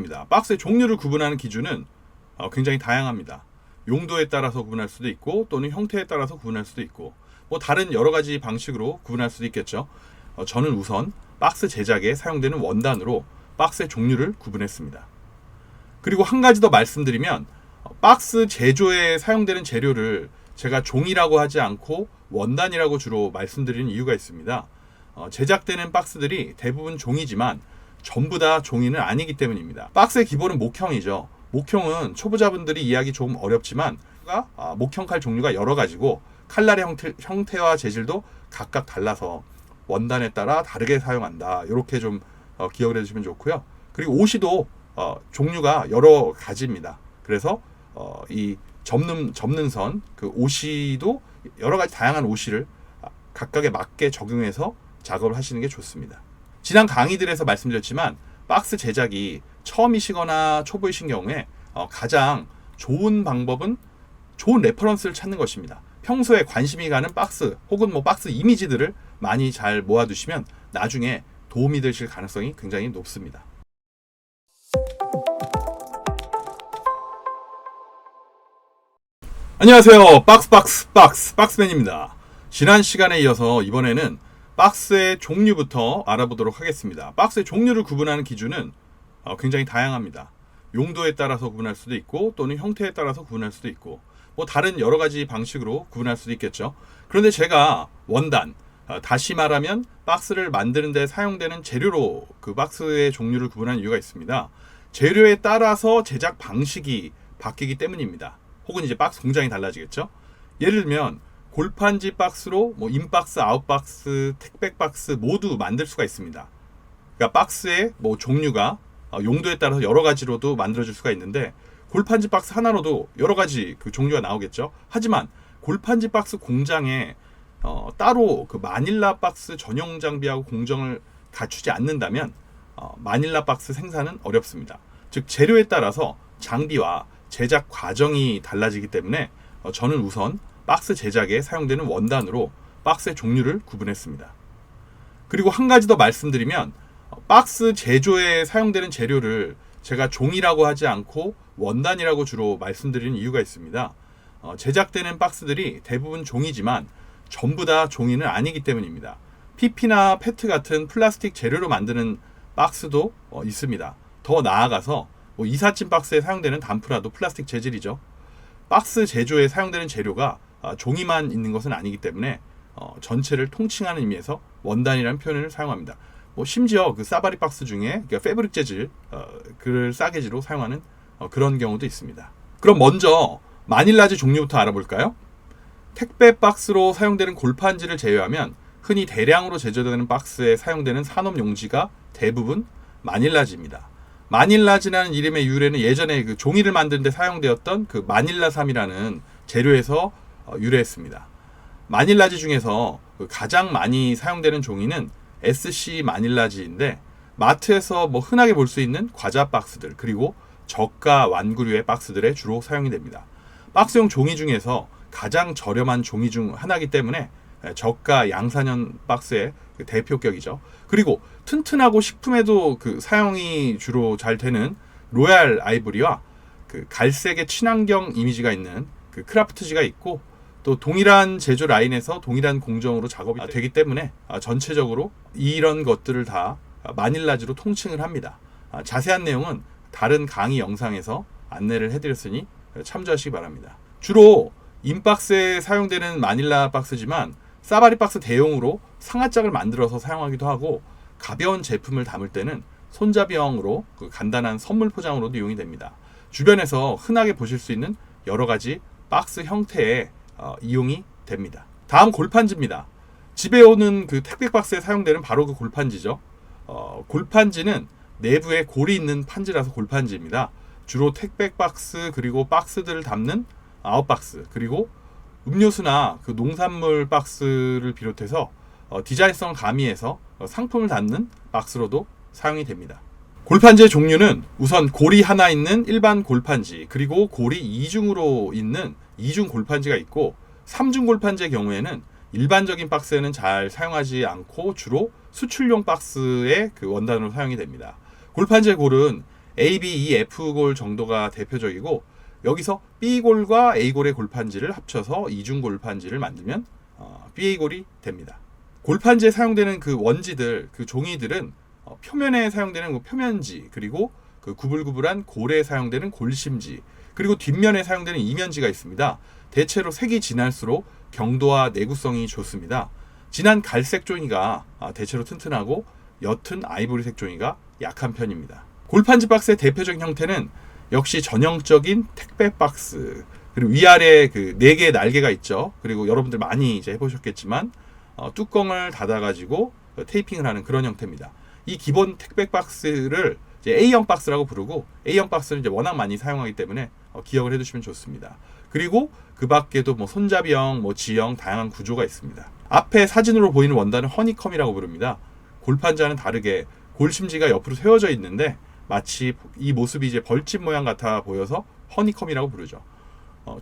말씀드립니다. 박스의 종류를 구분하는 기준은 굉장히 다양합니다. 용도에 따라서 구분할 수도 있고 또는 형태에 따라서 구분할 수도 있고 뭐 다른 여러 가지 방식으로 구분할 수도 있겠죠. 저는 우선 박스 제작에 사용되는 원단으로 박스의 종류를 구분했습니다. 그리고 한 가지 더 말씀드리면 박스 제조에 사용되는 재료를 제가 종이라고 하지 않고 원단이라고 주로 말씀드리는 이유가 있습니다. 제작되는 박스들이 대부분 종이지만 전부 다 종이는 아니기 때문입니다. 박스의 기본은 목형이죠. 목형은 초보자분들이 이해하기 조금 어렵지만 목형 칼 종류가 여러 가지고 칼날의 형태와 재질도 각각 달라서 원단에 따라 다르게 사용한다. 이렇게 좀 기억을 해주시면 좋고요. 그리고 오시도 종류가 여러 가지입니다. 그래서 이 접는 선, 그 오시도 여러 가지 다양한 오시를 각각에 맞게 적용해서 작업을 하시는 게 좋습니다. 지난 강의들에서 말씀드렸지만 박스 제작이 처음이시거나 초보이신 경우에 가장 좋은 방법은 좋은 레퍼런스를 찾는 것입니다. 평소에 관심이 가는 박스 혹은 뭐 박스 이미지들을 많이 잘 모아두시면 나중에 도움이 되실 가능성이 굉장히 높습니다. 안녕하세요. 박스맨입니다. 지난 시간에 이어서 이번에는 박스의 종류부터 알아보도록 하겠습니다. 박스의 종류를 구분하는 기준은 굉장히 다양합니다. 용도에 따라서 구분할 수도 있고 또는 형태에 따라서 구분할 수도 있고 뭐 다른 여러 가지 방식으로 구분할 수도 있겠죠. 그런데 제가 원단, 다시 말하면 박스를 만드는 데 사용되는 재료로 그 박스의 종류를 구분하는 이유가 있습니다. 재료에 따라서 제작 방식이 바뀌기 때문입니다. 혹은 이제 박스 공장이 달라지겠죠. 예를 들면 골판지 박스로 뭐 인박스, 아웃박스, 택배 박스 모두 만들 수가 있습니다. 그러니까 박스의 뭐 종류가 용도에 따라서 여러 가지로도 만들어질 수가 있는데 골판지 박스 하나로도 여러 가지 그 종류가 나오겠죠. 하지만 골판지 박스 공장에 따로 그 마닐라 박스 전용 장비하고 공정을 갖추지 않는다면 마닐라 박스 생산은 어렵습니다. 즉 재료에 따라서 장비와 제작 과정이 달라지기 때문에 저는 우선 박스 제작에 사용되는 원단으로 박스의 종류를 구분했습니다. 그리고 한 가지 더 말씀드리면 박스 제조에 사용되는 재료를 제가 종이라고 하지 않고 원단이라고 주로 말씀드리는 이유가 있습니다. 제작되는 박스들이 대부분 종이지만 전부 다 종이는 아니기 때문입니다. PP나 페트 같은 플라스틱 재료로 만드는 박스도 있습니다. 더 나아가서 이삿짐 박스에 사용되는 단프라도 플라스틱 재질이죠. 박스 제조에 사용되는 재료가 종이만 있는 것은 아니기 때문에 전체를 통칭하는 의미에서 원단이라는 표현을 사용합니다. 심지어 그 사바리 박스 중에 그러니까 패브릭 재질, 그 싸개지로 사용하는 그런 경우도 있습니다. 그럼 먼저 마닐라지 종류부터 알아볼까요? 택배 박스로 사용되는 골판지를 제외하면 흔히 대량으로 제조되는 박스에 사용되는 산업 용지가 대부분 마닐라지입니다. 마닐라지라는 이름의 유래는 예전에 그 종이를 만드는 데 사용되었던 그 마닐라삼이라는 재료에서 유래했습니다. 마닐라지 중에서 가장 많이 사용되는 종이는 SC 마닐라지인데 마트에서 흔하게 볼 수 있는 과자 박스들 그리고 저가 완구류의 박스들에 주로 사용이 됩니다. 박스용 종이 중에서 가장 저렴한 종이 중 하나이기 때문에 저가 양산형 박스의 대표격이죠. 그리고 튼튼하고 식품에도 그 사용이 주로 잘 되는 로얄 아이보리와 그 갈색의 친환경 이미지가 있는 그 크라프트지가 있고 또 동일한 제조 라인에서 동일한 공정으로 작업이 되기 때문에 전체적으로 이런 것들을 다 마닐라지로 통칭을 합니다. 자세한 내용은 다른 강의 영상에서 안내를 해드렸으니 참조하시기 바랍니다. 주로 인박스에 사용되는 마닐라 박스지만 사바리 박스 대용으로 상하짝을 만들어서 사용하기도 하고 가벼운 제품을 담을 때는 손잡이형으로 그 간단한 선물 포장으로도 이용이 됩니다. 주변에서 흔하게 보실 수 있는 여러 가지 박스 형태의 이용이 됩니다. 다음 골판지입니다. 집에 오는 그 택배 박스에 사용되는 바로 그 골판지죠. 골판지는 내부에 골이 있는 판지라서 골판지입니다. 주로 택배 박스 그리고 박스들을 담는 아웃박스 그리고 음료수나 그 농산물 박스를 비롯해서 디자인성 가미해서 상품을 담는 박스로도 사용이 됩니다. 골판지의 종류는 우선 골이 하나 있는 일반 골판지 그리고 골이 이중으로 있는 이중 골판지가 있고 3중 골판지의 경우에는 일반적인 박스에는 잘 사용하지 않고 주로 수출용 박스의 그 원단으로 사용이 됩니다. 골판지의 골은 A, B, E, F골 정도가 대표적이고 여기서 B골과 A골의 골판지를 합쳐서 이중 골판지를 만들면 BA골이 됩니다. 골판지에 사용되는 그 원지들, 그 종이들은 표면에 사용되는 그 표면지, 그리고 그 구불구불한 골에 사용되는 골심지, 그리고 뒷면에 사용되는 이면지가 있습니다. 대체로 색이 진할수록 경도와 내구성이 좋습니다. 진한 갈색 종이가 대체로 튼튼하고 옅은 아이보리색 종이가 약한 편입니다. 골판지 박스의 대표적인 형태는 역시 전형적인 택배 박스, 그리고 위아래 그 4개의 날개가 있죠. 그리고 여러분들 많이 이제 해보셨겠지만 뚜껑을 닫아가지고 테이핑을 하는 그런 형태입니다. 이 기본 택배 박스를 이제 A형 박스라고 부르고, A형 박스는 이제 워낙 많이 사용하기 때문에 기억을 해두시면 좋습니다. 그리고 그 밖에도 뭐 손잡이형, 뭐 G형 다양한 구조가 있습니다. 앞에 사진으로 보이는 원단은 허니컴이라고 부릅니다. 골판지와는 다르게 골심지가 옆으로 세워져 있는데 마치 이 모습이 이제 벌집 모양 같아 보여서 허니컴이라고 부르죠.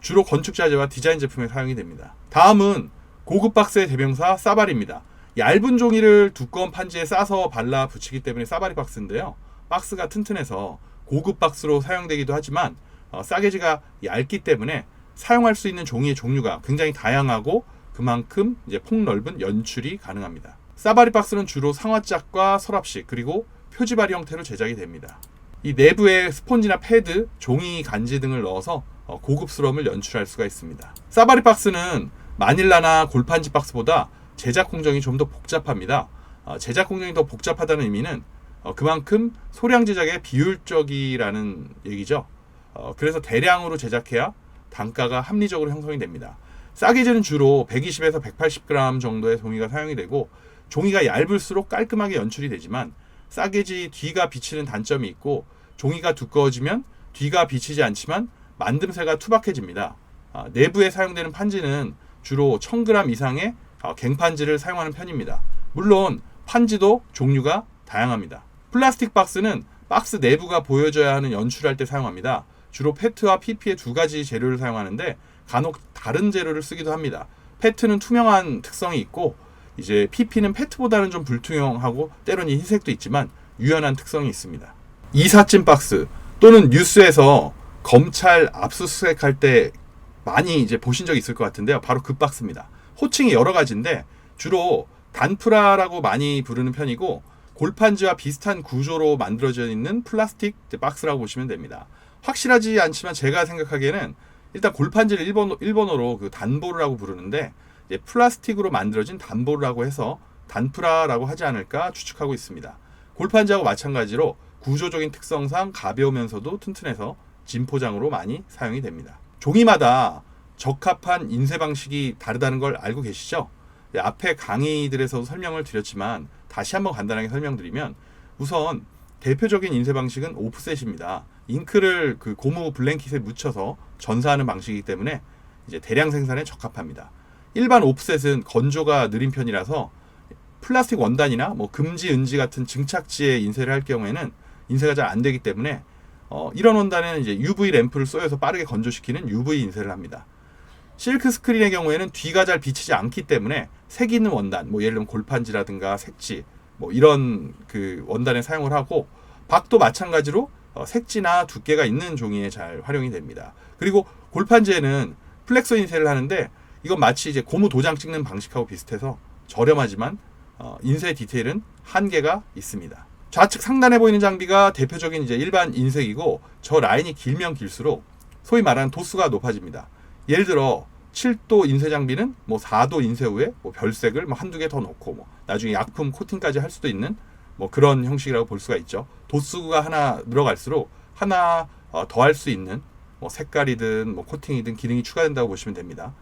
주로 건축 자재와 디자인 제품에 사용이 됩니다. 다음은 고급 박스의 대명사 싸바리입니다. 얇은 종이를 두꺼운 판지에 싸서 발라 붙이기 때문에 싸바리 박스인데요. 박스가 튼튼해서 고급 박스로 사용되기도 하지만 싸개지가 얇기 때문에 사용할 수 있는 종이의 종류가 굉장히 다양하고 그만큼 이제 폭넓은 연출이 가능합니다. 싸바리 박스는 주로 상화짝과 서랍식, 그리고 표지바리 형태로 제작이 됩니다. 이 내부에 스폰지나 패드, 종이 간지 등을 넣어서 고급스러움을 연출할 수가 있습니다. 싸바리 박스는 마닐라나 골판지 박스보다 제작 공정이 좀 더 복잡합니다. 제작 공정이 더 복잡하다는 의미는 그만큼 소량 제작에 비효율적이라는 얘기죠. 그래서 대량으로 제작해야 단가가 합리적으로 형성이 됩니다. 싸개지는 주로 120에서 180g 정도의 종이가 사용이 되고, 종이가 얇을수록 깔끔하게 연출이 되지만 싸개지 뒤가 비치는 단점이 있고, 종이가 두꺼워지면 뒤가 비치지 않지만 만듦새가 투박해집니다. 내부에 사용되는 판지는 주로 1000g 이상의 갱판지를 사용하는 편입니다. 물론 판지도 종류가 다양합니다. 플라스틱 박스는 박스 내부가 보여져야 하는 연출할 때 사용합니다. 주로 페트와 PP의 두 가지 재료를 사용하는데 간혹 다른 재료를 쓰기도 합니다. 페트는 투명한 특성이 있고, 이제 PP는 페트보다는 좀 불투명하고 때로는 흰색도 있지만 유연한 특성이 있습니다. 이삿짐 박스 또는 뉴스에서 검찰 압수수색할 때 많이 이제 보신 적 있을 것 같은데요. 바로 그 박스입니다. 호칭이 여러 가지인데 주로 단프라라고 많이 부르는 편이고, 골판지와 비슷한 구조로 만들어져 있는 플라스틱 박스라고 보시면 됩니다. 확실하지 않지만 제가 생각하기에는 일단 골판지를 일본어로 그 단보르라고 부르는데 이제 플라스틱으로 만들어진 단보르라고 해서 단프라라고 하지 않을까 추측하고 있습니다. 골판지하고 마찬가지로 구조적인 특성상 가벼우면서도 튼튼해서 진포장으로 많이 사용이 됩니다. 종이마다 적합한 인쇄 방식이 다르다는 걸 알고 계시죠? 앞에 강의들에서도 설명을 드렸지만 다시 한번 간단하게 설명드리면, 우선 대표적인 인쇄 방식은 오프셋입니다. 잉크를 그 고무 블랭킷에 묻혀서 전사하는 방식이기 때문에 이제 대량 생산에 적합합니다. 일반 오프셋은 건조가 느린 편이라서 플라스틱 원단이나 뭐 금지, 은지 같은 증착지에 인쇄를 할 경우에는 인쇄가 잘 안 되기 때문에 이런 원단에는 이제 UV 램프를 쏘여서 빠르게 건조시키는 UV 인쇄를 합니다. 실크 스크린의 경우에는 뒤가 잘 비치지 않기 때문에 색 있는 원단, 뭐 예를 들면 골판지라든가 색지, 뭐 이런 그 원단에 사용을 하고, 박도 마찬가지로 색지나 두께가 있는 종이에 잘 활용이 됩니다. 그리고 골판지에는 플렉서 인쇄를 하는데 이건 마치 이제 고무 도장 찍는 방식하고 비슷해서 저렴하지만 인쇄 디테일은 한계가 있습니다. 좌측 상단에 보이는 장비가 대표적인 이제 일반 인쇄기고, 저 라인이 길면 길수록 소위 말하는 도수가 높아집니다. 예를 들어 7도 인쇄 장비는 뭐 4도 인쇄 후에 뭐 별색을 뭐 한두 개 더 넣고 뭐 나중에 약품 코팅까지 할 수도 있는 뭐 그런 형식이라고 볼 수가 있죠. 도수가 하나 늘어갈수록 하나 더 할 수 있는 뭐 색깔이든 뭐 코팅이든 기능이 추가된다고 보시면 됩니다.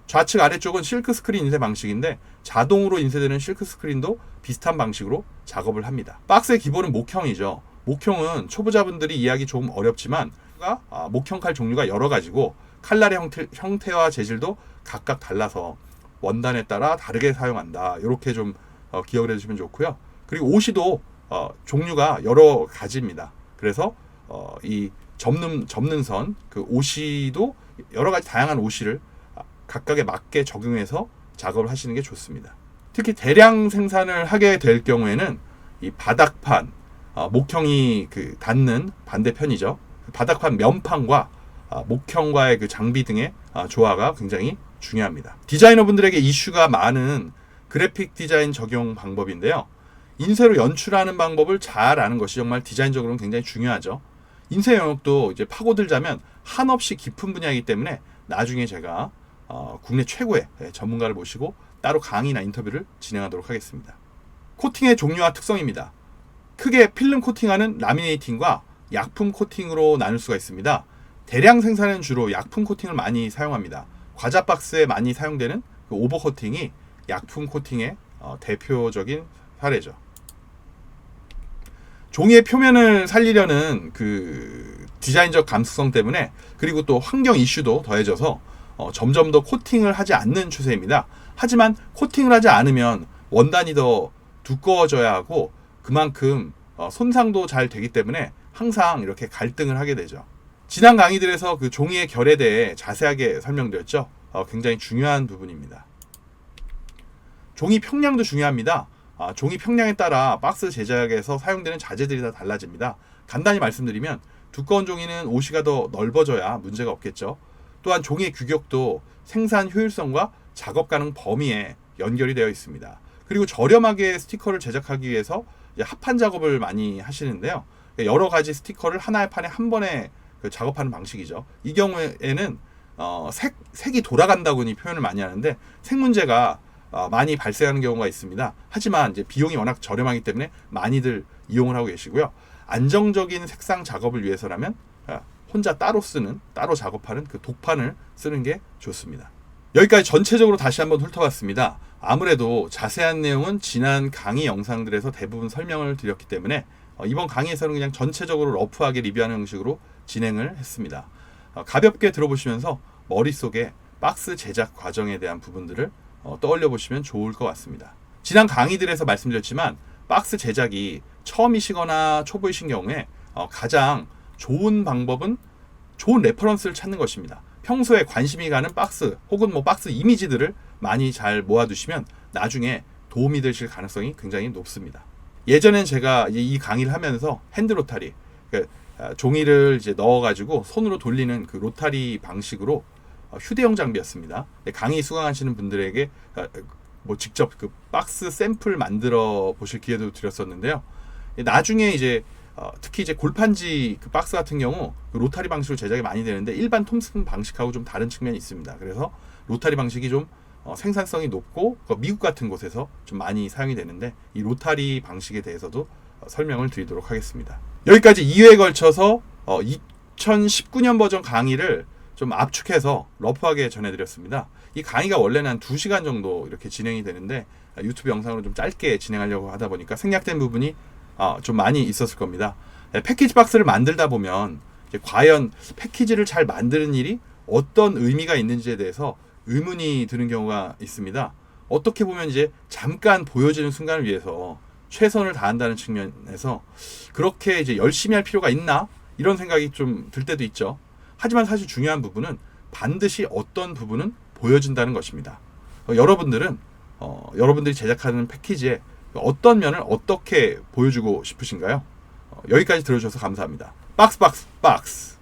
좌측 아래쪽은 실크 스크린 인쇄 방식인데 자동으로 인쇄되는 실크 스크린도 비슷한 방식으로 작업을 합니다. 박스의 기본은 목형이죠. 목형은 초보자분들이 이해하기 조금 어렵지만 목형 칼 종류가 여러 가지고 칼날의 형태와 재질도 각각 달라서 원단에 따라 다르게 사용한다. 이렇게 좀 기억을 해주시면 좋고요. 그리고 오시도 종류가 여러 가지입니다. 그래서 이 접는 선, 그 오시도 여러 가지 다양한 오시를 각각에 맞게 적용해서 작업을 하시는 게 좋습니다. 특히 대량 생산을 하게 될 경우에는 이 바닥판, 목형이 그 닿는 반대편이죠. 바닥판 면판과 목형과의 그 장비 등의 조화가 굉장히 중요합니다. 디자이너분들에게 이슈가 많은 그래픽 디자인 적용 방법인데요. 인쇄로 연출하는 방법을 잘 아는 것이 정말 디자인적으로는 굉장히 중요하죠. 인쇄 영역도 이제 파고들자면 한없이 깊은 분야이기 때문에 나중에 제가 국내 최고의 전문가를 모시고 따로 강의나 인터뷰를 진행하도록 하겠습니다. 코팅의 종류와 특성입니다. 크게 필름 코팅하는 라미네이팅과 약품 코팅으로 나눌 수가 있습니다. 대량 생산은 주로 약품 코팅을 많이 사용합니다. 과자 박스에 많이 사용되는 그 오버 코팅이 약품 코팅의 대표적인 사례죠. 종이의 표면을 살리려는 그 디자인적 감수성 때문에, 그리고 또 환경 이슈도 더해져서 점점 더 코팅을 하지 않는 추세입니다. 하지만 코팅을 하지 않으면 원단이 더 두꺼워져야 하고 그만큼 손상도 잘 되기 때문에 항상 이렇게 갈등을 하게 되죠. 지난 강의들에서 그 종이의 결에 대해 자세하게 설명드렸죠. 굉장히 중요한 부분입니다. 종이 평량도 중요합니다. 종이 평량에 따라 박스 제작에서 사용되는 자재들이 다 달라집니다. 간단히 말씀드리면 두꺼운 종이는 오시가 더 넓어져야 문제가 없겠죠. 또한 종이의 규격도 생산 효율성과 작업 가능 범위에 연결이 되어 있습니다. 그리고 저렴하게 스티커를 제작하기 위해서 합판 작업을 많이 하시는데요. 여러 가지 스티커를 하나의 판에 한 번에 작업하는 방식이죠. 이 경우에는 색이 돌아간다고는 표현을 많이 하는데 색 문제가 많이 발생하는 경우가 있습니다. 하지만 이제 비용이 워낙 저렴하기 때문에 많이들 이용을 하고 계시고요. 안정적인 색상 작업을 위해서라면 혼자 따로 작업하는 그 독판을 쓰는 게 좋습니다. 여기까지 전체적으로 다시 한번 훑어봤습니다. 아무래도 자세한 내용은 지난 강의 영상들에서 대부분 설명을 드렸기 때문에 이번 강의에서는 그냥 전체적으로 러프하게 리뷰하는 형식으로 진행을 했습니다. 가볍게 들어보시면서 머릿속에 박스 제작 과정에 대한 부분들을 떠올려 보시면 좋을 것 같습니다. 지난 강의들에서 말씀드렸지만 박스 제작이 처음이시거나 초보이신 경우에 가장 좋은 방법은 좋은 레퍼런스를 찾는 것입니다. 평소에 관심이 가는 박스 혹은 박스 이미지들을 많이 잘 모아두시면 나중에 도움이 되실 가능성이 굉장히 높습니다. 예전엔 제가 이 강의를 하면서 핸드 로타리, 종이를 이제 넣어가지고 손으로 돌리는 그 로타리 방식으로 휴대용 장비였습니다. 강의 수강하시는 분들에게 직접 그 박스 샘플 만들어 보실 기회도 드렸었는데요. 나중에 이제 특히 이제 골판지 그 박스 같은 경우 그 로타리 방식으로 제작이 많이 되는데 일반 톰슨 방식하고 좀 다른 측면이 있습니다. 그래서 로타리 방식이 좀 생산성이 높고 미국 같은 곳에서 좀 많이 사용이 되는데 이 로타리 방식에 대해서도 설명을 드리도록 하겠습니다. 여기까지 2회에 걸쳐서 2019년 버전 강의를 좀 압축해서 러프하게 전해드렸습니다. 이 강의가 원래는 한 2시간 정도 이렇게 진행이 되는데 유튜브 영상으로 좀 짧게 진행하려고 하다 보니까 생략된 부분이 좀 많이 있었을 겁니다. 패키지 박스를 만들다 보면 과연 패키지를 잘 만드는 일이 어떤 의미가 있는지에 대해서 의문이 드는 경우가 있습니다. 어떻게 보면 이제 잠깐 보여지는 순간을 위해서 최선을 다한다는 측면에서 그렇게 이제 열심히 할 필요가 있나? 이런 생각이 좀 들 때도 있죠. 하지만 사실 중요한 부분은 반드시 어떤 부분은 보여진다는 것입니다. 여러분들이 제작하는 패키지에 어떤 면을 어떻게 보여주고 싶으신가요? 여기까지 들어주셔서 감사합니다. 박스.